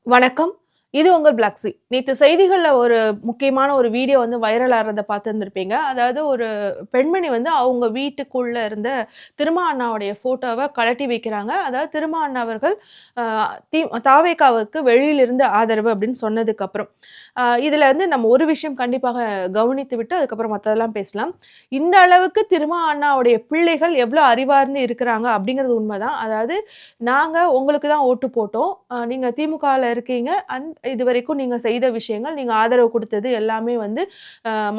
வணக்கம். இது உங்கள் பிளாக்ஸி. நேத்து செய்திகள்ல ஒரு முக்கியமான ஒரு வீடியோ வந்து வைரல் ஆறத பார்த்திருந்திருப்பீங்க. அதாவது ஒரு பெண்மணி வந்து அவங்க வீட்டுக்குள்ள இருந்த திருமா அண்ணாவுடைய ஃபோட்டோவ கழட்டி வைக்கிறாங்க. அதாவது திருமா அண்ணா அவர்கள் அ தாவேகாவுக்கு வெளியிலிருந்து ஆதரவு அப்படின்னு சொன்னதுக்கப்புறம். இதுல வந்து நம்ம ஒரு விஷயம் கண்டிப்பாக கவனித்து விட்டு அதுக்கப்புறம் மத்ததெல்லாம் பேசலாம். இந்த அளவுக்கு திருமா அண்ணாவுடைய பிள்ளைகள் எவ்வளோ அறிவார்ந்து இருக்கிறாங்க அப்படிங்கிறது உண்மதான். அதாவது நாங்க உங்களுக்கு தான் ஓட்டு போட்டோம். நீங்க திமுகல இருக்கீங்க. இதுவரைக்கும் நீங்க செய்த விஷயங்கள், நீங்க ஆதரவு குடுத்தது எல்லாமே வந்து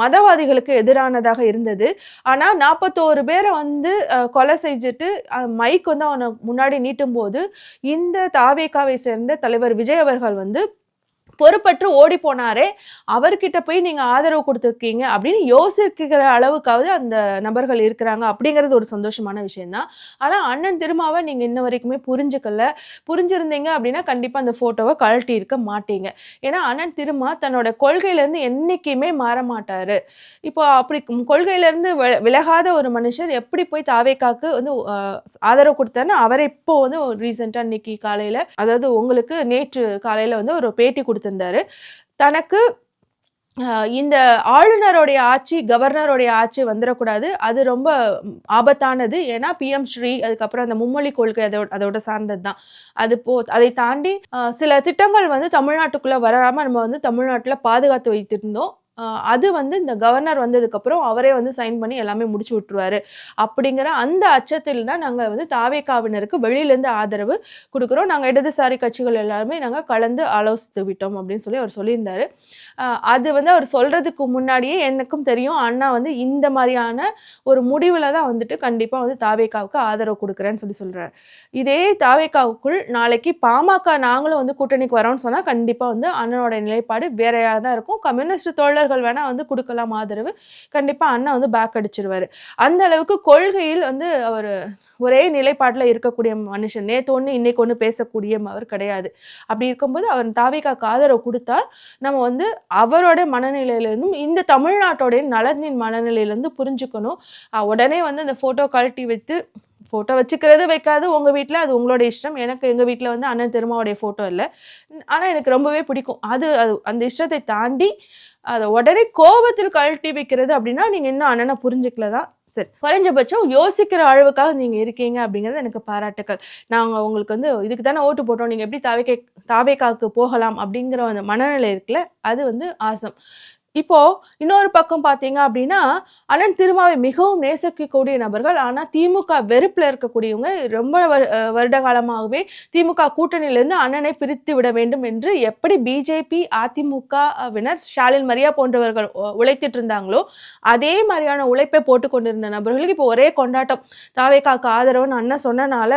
மதவாதிகளுக்கு எதிரானதாக இருந்தது. ஆனா 41 பேர வந்து கொலை செஞ்சுட்டு மைக் வந்து அவன முன்னாடி நீட்டும்போது, இந்த தாவேகாவை சேர்ந்த தலைவர் விஜய் அவர்கள் வந்து பொறுப்பற்று ஓடி போனாரே, அவர்கிட்ட போய் நீங்க ஆதரவு குடுத்துருக்கீங்க அப்படின்னு யோசிக்கிற அளவுக்காவது அந்த நபர்கள் இருக்கிறாங்க அப்படிங்கிறது ஒரு சந்தோஷமான விஷயம் தான். ஆனா அண்ணன் திருமாவ நீங்க இன்ன வரைக்குமே புரிஞ்சுக்கல. புரிஞ்சிருந்தீங்க அப்படின்னா கண்டிப்பா அந்த ஃபோட்டோவ கழட்டி இருக்க மாட்டீங்க. ஏன்னா அண்ணன் திருமா தன்னோட கொள்கையிலேருந்து என்னைக்குமே மாற மாட்டாரு. இப்போ அப்படி கொள்கையிலேருந்து விலகாத ஒரு மனுஷர் எப்படி போய் தாவேக்காக்கு வந்து ஆதரவு குடுத்தாருன்னு அவரே இப்போ வந்து ரீசென்ட்டா இன்னைக்கு காலையில அதாவது உங்களுக்கு நேற்று காலையில வந்து ஒரு பேட்டி குடுத்திருந்தாரு. தனக்கு இந்த ஆளுநருடைய ஆட்சி, கவர்னருடைய ஆட்சி வந்துரக்கூடாது. அது ரொம்ப ஆபத்தானது. ஏன்னா பிஎம் ஸ்ரீ அதுக்கப்புறம் அந்த மும்மொழி கொள்கை அதோட சார்ந்தது தான். அதை தாண்டி சில திட்டங்கள் வந்து தமிழ்நாட்டுக்குள்ள வராம நம்ம வந்து தமிழ்நாட்டுல பாதுகாத்து வைத்திருந்தோம். அது வந்து இந்த கவர்னர் வந்ததுக்கப்புறம் அவரே வந்து சைன் பண்ணி எல்லாமே முடிச்சு விட்டுருவாரு. அப்படிங்கிற அந்த அச்சத்தில் தான் நாங்க வந்து தாவேகாவினருக்கு வெளியிலேருந்து ஆதரவு குடுக்குறோம். நாங்க இடதுசாரி கட்சிகள் எல்லாருமே நாங்க கலந்து ஆலோசித்து விட்டோம் அப்படின்னு சொல்லி அவர் சொல்லியிருந்தாரு. அது வந்து அவர் சொல்றதுக்கு முன்னாடியே எனக்கும் தெரியும் அண்ணா வந்து இந்த மாதிரியான ஒரு முடிவுல தான் வந்துட்டு கண்டிப்பா வந்து தாவேகாவுக்கு ஆதரவு குடுக்குறேன்னு சொல்லி சொல்றாரு. இதே தாவேகாவுக்குள் நாளைக்கு பாமக நாங்களும் வந்து கூட்டணிக்கு வரோம்னு சொன்னா கண்டிப்பா வந்து அண்ணனோட நிலைப்பாடு வேறையா தான் இருக்கும். கம்யூனிஸ்ட் தோழர்கள் வேணா வந்து குடுக்கலாம் ஆதரவு. கண்டிப்பா அண்ணா வந்து பேக் அடிச்சிருவாரு. அந்த அளவுக்கு கொள்கையில் வந்து அவரு ஒரே நிலைப்பாட்டுல இருக்கக்கூடிய மனுஷன். நேத்து ஒண்ணு இன்னைக்கு ஒண்ணு பேசக்கூடிய அவர் கிடையாது. அப்படி இருக்கும்போது அவர் தாவேகாவுக்கு ஆதரவு குடுத்தா நம்ம வந்து அவரோட மனநிலையிலிருந்தும் இந்த தமிழ்நாட்டோடைய நலனின் மனநிலையிலிருந்து புரிஞ்சுக்கணும். உடனே வந்து அந்த ஃபோட்டோ கழட்டி வைத்து ஃபோட்டோ வச்சுக்கிறது வைக்காது உங்க வீட்ல அது உங்களோட இஷ்டம். எனக்கு எங்க வீட்ல வந்து அண்ணன் திருமாவுடைய ஃபோட்டோ இல்ல. ஆனா எனக்கு ரொம்பவே பிடிக்கும். அது அந்த இஷ்டத்தை தாண்டி அத உடனே கோபத்தில் கழட்டி வைக்கிறது அப்படின்னா நீங்க இன்னும் அண்ணனை புரிஞ்சுக்கல தான் சரி. குறைஞ்சபட்சம் யோசிக்கிற அளவுக்காக நீங்க இருக்கீங்க அப்படிங்கிறது எனக்கு பாராட்டுக்கள். நாங்க உங்களுக்கு வந்து இதுக்கு தானே ஓட்டு போட்டோம். நீங்க எப்படி தாவேகாவுக்கு போகலாம் அப்படிங்கிற அந்த மனநிலை இருக்குல்ல, அது வந்து ஆசம். இப்போ இன்னொரு பக்கம் பார்த்தீங்க அப்படின்னா, அண்ணன் திருமாவை மிகவும் நேசிக்கக்கூடிய நபர்கள். ஆனா திமுக வெறுப்புல இருக்கக்கூடியவங்க ரொம்ப வருட காலமாகவே திமுக கூட்டணியிலிருந்து அண்ணனை பிரித்து விட வேண்டும் என்று எப்படி பிஜேபி, அதிமுகவினர் ஸ்டாலின் மரியா போன்றவர்கள் உழைத்துட்டு இருந்தாங்களோ, அதே மாதிரியான உழைப்பை போட்டுக் கொண்டிருந்த நபர்களுக்கு இப்போ ஒரே கொண்டாட்டம். தாவேகாவுக்கு ஆதரவுன்னு அண்ணன் சொன்னனால,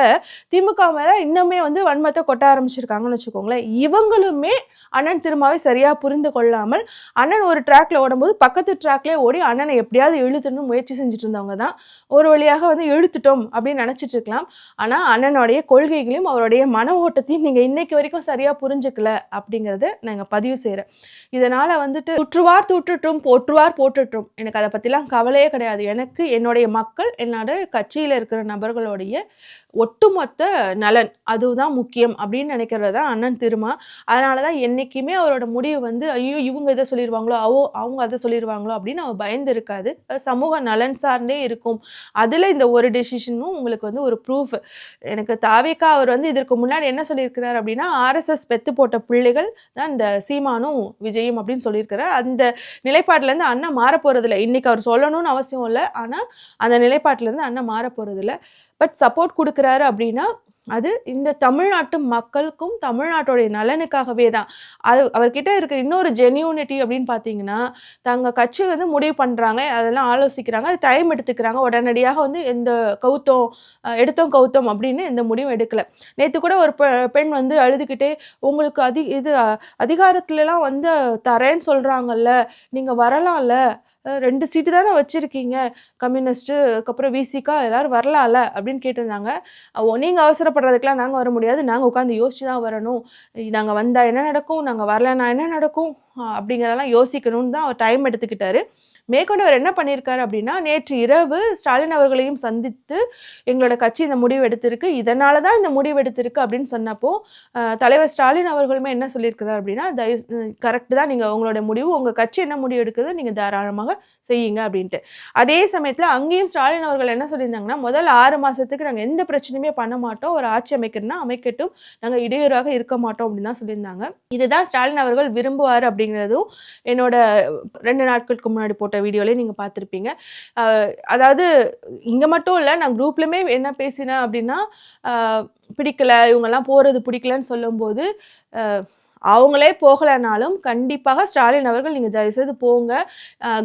திமுக மேல இன்னுமே வந்து வன்மத்தை கொட்ட ஆரம்பிச்சிருக்காங்கன்னு வச்சுக்கோங்களேன். இவங்களுமே அண்ணன் திருமாவை சரியா புரிந்து கொள்ளாமல், அண்ணன் ஒரு ட்ராக்ல ஓடும்போது பக்கத்து ட்ராக்லேயே ஓடி அண்ணனை எப்படியாவது இழுத்துன்னு முயற்சி செஞ்சுட்டு இருந்தவங்க தான் ஒரு வழியாக வந்து இழுத்துட்டோம் அப்படின்னு நினைச்சிட்டு இருக்கலாம். ஆனா அண்ணனுடைய கொள்கைகளையும் அவருடைய மன ஓட்டத்தையும் நீங்க இன்னைக்கு வரைக்கும் சரியா புரிஞ்சுக்கல அப்படிங்கறத நாங்க பதிவு செய்யறேன். இதனால வந்துட்டு சுற்றுவார் தூற்றட்டும் போற்றுவார் போற்றட்டும் எனக்கு அதை பத்திலாம் கவலையே கிடையாது. எனக்கு என்னுடைய மக்கள் என்னோட கட்சியில இருக்கிற நபர்களுடைய ஒட்டுமொத்த நலன் அதுதான் முக்கியம் அப்படின்னு நினைக்கிறது தான் அண்ணன் திருமா. அதனாலதான் என்னைக்குமே அவரோட முடிவு வந்து ஐயோ இவங்க இதை சொல்லிடுவாங்களோ அவங்க அதை சொல்லிடுவாங்களோ அப்படின்னு அவர் பயந்து இருக்காது. சமூக நலன் சார்ந்தே இருக்கும். அதுல இந்த ஒரு டெசிஷனும் உங்களுக்கு வந்து ஒரு ப்ரூஃப். எனக்கு தாவேகா அவர் வந்து இதற்கு முன்னாடி என்ன சொல்லியிருக்கிறார் அப்படின்னா ஆர்எஸ்எஸ் பெத்து போட்ட பிள்ளைகள் தான் இந்த சீமானும் விஜயும் அப்படின்னு சொல்லியிருக்கிறார். அந்த நிலைப்பாட்டுல இருந்து அண்ணா மாற போறது இல்லை. இன்னைக்கு அவர் சொல்லணும்னு அவசியம் இல்லை. ஆனா அந்த நிலைப்பாட்டுல இருந்து அண்ணா மாற போறது இல்லை. பட் சப்போர்ட் கொடுக்குறாரு அப்படின்னா அது இந்த தமிழ்நாட்டு மக்களுக்கும் தமிழ்நாட்டுடைய நலனுக்காகவே தான். அவர்கிட்ட இருக்கிற இன்னொரு ஜென்யூனிட்டி அப்படின்னு பார்த்தீங்கன்னா, தங்க கட்சி வந்து முடிவு பண்ணுறாங்க, அதெல்லாம் ஆலோசிக்கிறாங்க, அது டைம் எடுத்துக்கிறாங்க. உடனடியாக வந்து எந்த எடுத்தோம் கவுத்தோம் அப்படின்னு எந்த முடிவும் எடுக்கல. நேற்று கூட ஒரு பெண் வந்து அழுதுகிட்டே உங்களுக்கு அதிகாரத்துலலாம் வந்து தரேன்னு சொல்கிறாங்கல்ல, நீங்கள் வரலாம்ல 2 சீட்டு தானே வச்சிருக்கீங்க. கம்யூனிஸ்ட்டு, அதுக்கப்புறம் விசிகா எல்லாரும் வரலாம்ல அப்படின்னு கேட்டிருந்தாங்க. நீங்க அவசரப்படுறதுக்கெல்லாம் நாங்க வர முடியாது. நாங்க உட்காந்து யோசிச்சு தான் வரணும். நாங்க வந்தா என்ன நடக்கும்? நாங்க வரலன்னா என்ன நடக்கும்? அப்படிங்கிறதெல்லாம் யோசிக்கணும்னு தான் அவர் டைம் எடுத்துக்கிட்டாரு. மேற்கொண்டு அவர் என்ன பண்ணியிருக்காரு அப்படின்னா, நேற்று இரவு ஸ்டாலின் அவர்களையும் சந்தித்து, எங்களோட கட்சி இந்த முடிவு எடுத்திருக்கு. இதனால தான் இந்த முடிவு எடுத்திருக்கு அப்படின்னு சொன்னப்போ, தலைவர் ஸ்டாலின் அவர்களுமே என்ன சொல்லியிருக்கிறார் அப்படின்னா, கரெக்ட் தான் நீங்க உங்களுடைய முடிவு. உங்க கட்சி என்ன முடிவு எடுக்குதோ நீங்க தாராளமாக செய்யுங்க அப்படின்ட்டு. அதே சமயத்துல அங்கேயும் ஸ்டாலின் அவர்கள் என்ன சொல்லியிருந்தாங்கன்னா, முதல் 6 மாசத்துக்கு நாங்க எந்த பிரச்சனையுமே பண்ண மாட்டோம். ஒரு ஆட்சி அமைக்கணும்னா அமைக்கட்டும். நாங்க இடையூறாக இருக்க மாட்டோம் அப்படின்னு தான் சொல்லியிருந்தாங்க. இதுதான் ஸ்டாலின் அவர்கள் விரும்புவாரு அப்படிங்கிறதும் என்னோட 2 நாட்களுக்கு முன்னாடி போட்ட வீடியோலயே நீங்க பார்த்திருப்பீங்க. அதாவது இங்க மட்டும் இல்ல, நான் குரூப்லயுமே என்ன பேசினேன் அப்படின்னா, பிடிக்கல, இவங்கெல்லாம் போறது பிடிக்கலன்னு சொல்லும்போது, அவங்களே போகலைனாலும் கண்டிப்பாக ஸ்டாலின் அவர்கள் நீங்க தயவுசெய்து போங்க,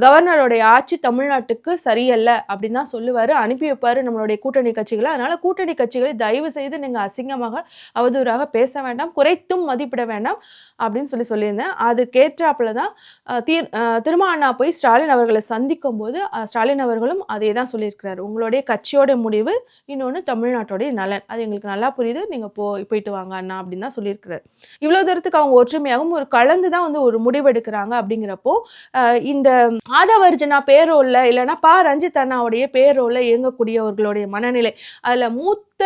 கவர்னருடைய ஆட்சி தமிழ்நாட்டுக்கு சரியல்ல அப்படின்னு தான் சொல்லுவாரு, அனுப்பி வைப்பாரு நம்மளுடைய கூட்டணி கட்சிகளை. அதனால கூட்டணி கட்சிகளை தயவு செய்து நீங்க அசிங்கமாக அவதூறாக பேச வேண்டாம், குறைத்தும் மதிப்பிட வேண்டாம் அப்படின்னு சொல்லியிருந்தேன். அதுக்கேற்றாப்புல தான் திருமா அண்ணா போய் ஸ்டாலின் அவர்களை சந்திக்கும் போது ஸ்டாலின் அவர்களும் அதே தான் சொல்லியிருக்கிறாரு, உங்களுடைய கட்சியோட முடிவு, இன்னொன்று தமிழ்நாட்டோடைய நலன், அது எங்களுக்கு நல்லா புரியுது, நீங்க போயிட்டு வாங்க அண்ணா அப்படின்னு தான் சொல்லியிருக்கிறாரு. இவ்வளவு தூரத்துக்கு அவங்க ஒற்றுமையாகவும் ஒரு கலந்து தான் வந்து ஒரு முடிவெடுக்கிறாங்க. அப்படிங்கிறப்போ இந்த ஆதவர்ஜனா பேரோல்ல இல்லைன்னா ரஞ்சித் அண்ணாவுடைய பேரோல்ல இயங்கக்கூடியவர்களுடைய மனநிலை, அதுல மூத்த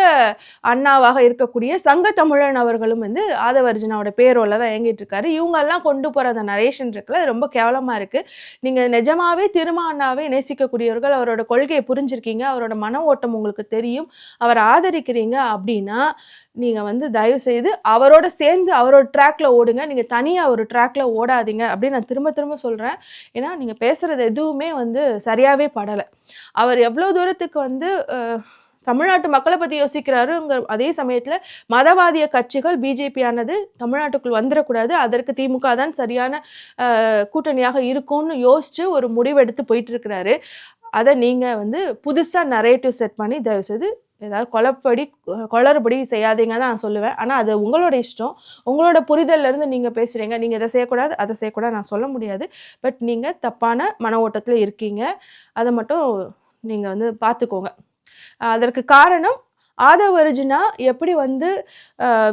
அண்ணாவாக இருக்கக்கூடிய சங்க தமிழன் அவர்களும் வந்து ஆதவர்ஜனாவோட பேரோல்ல தான் இயங்கிட்டு இருக்காரு. இவங்க எல்லாம் கொண்டு போற அந்த நரேஷன் இருக்குல்ல, ரொம்ப கேவலமா இருக்கு. நீங்க நிஜமாவே திருமா அண்ணாவை நேசிக்கக்கூடியவர்கள், அவரோட கொள்கையை புரிஞ்சிருக்கீங்க, அவரோட மன ஓட்டம் உங்களுக்கு தெரியும், அவரை ஆதரிக்கிறீங்க அப்படின்னா நீங்க வந்து தயவு செய்து அவரோட சேர்ந்து அவரோட ட்ராக்ல ஓடுங்க, நீங்க தனியா ஒரு ட்ராக்ல ஓடாதீங்க அப்படின்னு நான் திரும்ப திரும்ப சொல்றேன். ஏன்னா நீங்க பேசுறது எதுவுமே வந்து சரியாவே படலை. அவர் எவ்வளவு தூரத்துக்கு வந்து தமிழ்நாட்டு மக்களை பத்தி யோசிக்கிறாருங்க, அதே சமயத்துல மதவாதிய கட்சிகள் பிஜேபி ஆனது தமிழ்நாட்டுக்குள் வந்துடக்கூடாது, அதற்கு திமுக தான் சரியான கூட்டணியாக இருக்கும்னு யோசிச்சு ஒரு முடிவெடுத்து போயிட்டு இருக்கிறாரு. அதை நீங்க வந்து புதுசா நரேட்டிவ் செட் பண்ணி தயவு செய்து ஏதாவது குளறுபடி செய்யாதீங்க தான் நான் சொல்லுவேன். ஆனால் அது உங்களோட இஷ்டம், உங்களோட புரிதல்ல இருந்து நீங்கள் பேசுகிறீங்க, நீங்கள் இதை செய்யக்கூடாது அதை செய்யக்கூடாது நான் சொல்ல முடியாது. பட் நீங்கள் தப்பான மன ஓட்டத்தில் இருக்கீங்க, அதை மட்டும் நீங்கள் வந்து பார்த்துக்கோங்க. அதற்கு காரணம் ஆதவர்ஜுனா எப்படி வந்து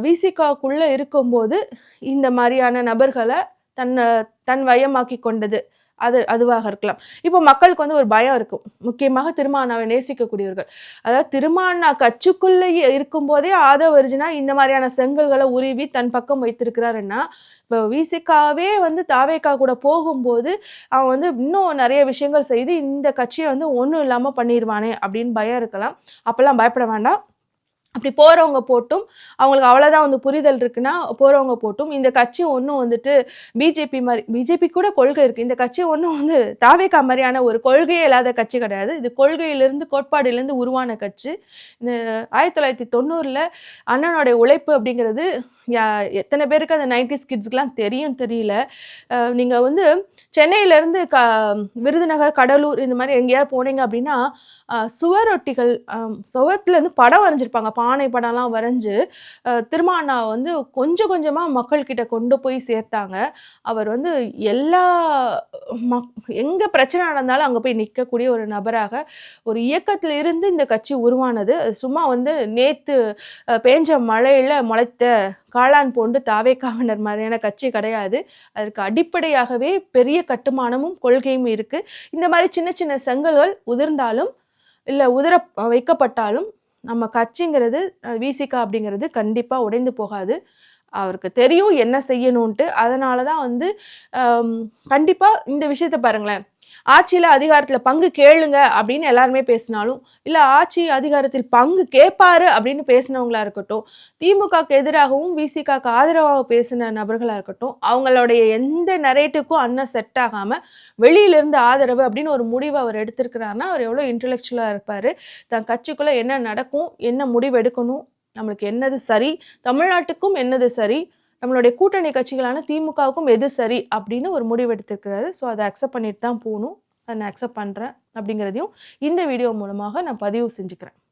விசிகாக்குள்ளே இருக்கும்போது இந்த மாதிரியான நபர்களை தன் வயமாக்கி கொண்டது, அதுவாக இருக்கலாம். இப்போ மக்களுக்கு வந்து ஒரு பயம் இருக்கும், முக்கியமாக திருமா அண்ணாவை நேசிக்கக்கூடியவர்கள். அதாவது திருமா அண்ணா கட்சிக்குள்ளேயே இருக்கும்போதே ஆதவர்ஜுனா இந்த மாதிரியான செங்கல்களை உருவி தன் பக்கம் வைத்திருக்கிறாருன்னா, இப்போ விசிகாவே வந்து தாவேக்கா கூட போகும்போது அவன் வந்து இன்னும் நிறைய விஷயங்கள் செய்து இந்த கட்சியை வந்து ஒன்றும் இல்லாமல் பண்ணிடுவானே அப்படின்னு பயம் இருக்கலாம். அப்பெல்லாம் பயப்பட வேண்டாம். அப்படி போகிறவங்க போட்டும், அவங்களுக்கு அவ்வளோதான் வந்து புரிதல் இருக்குன்னா போகிறவங்க போட்டும், இந்த கட்சி ஒன்றும் வந்துட்டு பிஜேபி கூட கொள்கை இருக்குது, இந்த கட்சி ஒன்றும் வந்து தாவேக்கா மாதிரியான ஒரு கொள்கையே இல்லாத கட்சி கிடையாது. இது கொள்கையிலிருந்து கோட்பாடிலிருந்து உருவான கட்சி. இந்த 1990 அண்ணனுடைய உழைப்பு அப்படிங்கிறது எத்தனை பேருக்கு அந்த 90s கிட்ஸ்க்குலாம் தெரியல. நீங்கள் வந்து சென்னையிலேருந்து விருதுநகர், கடலூர் இந்த மாதிரி எங்கேயாவது போனீங்க அப்படின்னா சுவரொட்டிகள், சுவத்துலேருந்து படம் வரைஞ்சிருப்பாங்க, பானை படம்லாம் வரைஞ்சு திருமா அண்ணா வந்து கொஞ்சம் கொஞ்சமாக மக்கள்கிட்ட கொண்டு போய் சேர்த்தாங்க. அவர் வந்து எல்லா எங்கே பிரச்சனை நடந்தாலும் அங்கே போய் நிற்கக்கூடிய ஒரு நபராக ஒரு இயக்கத்தில் இருந்து இந்த கட்சி உருவானது. சும்மா வந்து நேற்று பேஞ்ச மழையில் முளைத்த காளான் போன்று தாவேக்காவினர் மாதிரியான கட்சி கிடையாது. அதற்கு அடிப்படையாகவே பெரிய கட்டுமானமும் கொள்கையும் இருக்கு. இந்த மாதிரி சின்ன சின்ன செங்கல்கள் உதிர்ந்தாலும் இல்லை உதிர வைக்கப்பட்டாலும் நம்ம கட்சிங்கிறது விசிகா அப்படிங்கிறது கண்டிப்பாக உடைந்து போகாது. அவருக்கு தெரியும் என்ன செய்யணும்ன்ட்டு. அதனால தான் வந்து கண்டிப்பாக இந்த விஷயத்தை பாருங்களேன், ஆட்சியில் அதிகாரத்தில் பங்கு கேளுங்க அப்படின்னு எல்லாருமே பேசினாலும், இல்லை ஆட்சி அதிகாரத்தில் பங்கு கேட்பாரு அப்படின்னு பேசினவங்களா இருக்கட்டும், திமுகக்கு எதிராகவும் விசிகாக்கு ஆதரவாக பேசின நபர்களாக இருக்கட்டும், அவங்களுடைய எந்த நரேட்டிவ்க்கும் அண்ணன் செட் ஆகாமல் வெளியிலிருந்து ஆதரவு அப்படின்னு ஒரு முடிவை அவர் எடுத்திருக்கிறாருன்னா அவர் எவ்வளோ இன்டெலெக்சுவலாக இருப்பார். தன் கட்சிக்குள்ளே என்ன நடக்கும், என்ன முடிவு எடுக்கணும், நம்மளுக்கு என்னது சரி, தமிழ்நாட்டுக்கும் என்னது சரி, நம்மளுடைய கூட்டணி கட்சிகளான திமுகவுக்கும் எது சரி அப்படின்னு ஒரு முடிவு எடுத்திருக்கிறாரு. ஸோ அதை அக்செப்ட் பண்ணிட்டு தான் போகணும். அதை நான் அக்செப்ட் பண்ணுறேன் அப்படிங்கிறதையும் இந்த வீடியோ மூலமாக நான் பதிவு செஞ்சுக்கிறேன்.